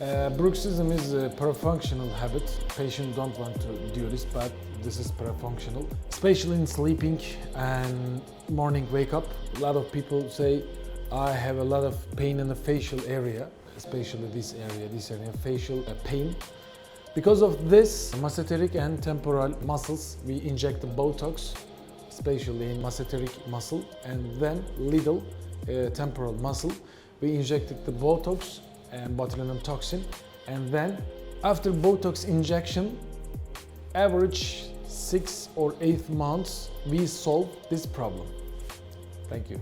Bruxism is a parafunctional habit. Patients don't want to do this, but this is parafunctional, especially in sleeping and morning wake up. A lot of people say, I have a lot of pain in the facial area, especially this area, facial pain. Because of this, masseteric and temporal muscles, we inject the botox, especially in masseteric muscle, and then little temporal muscle. We injected the botox and botulinum toxin, and then after botox injection, average 6 or 8 months, we solve this problem. Thank you.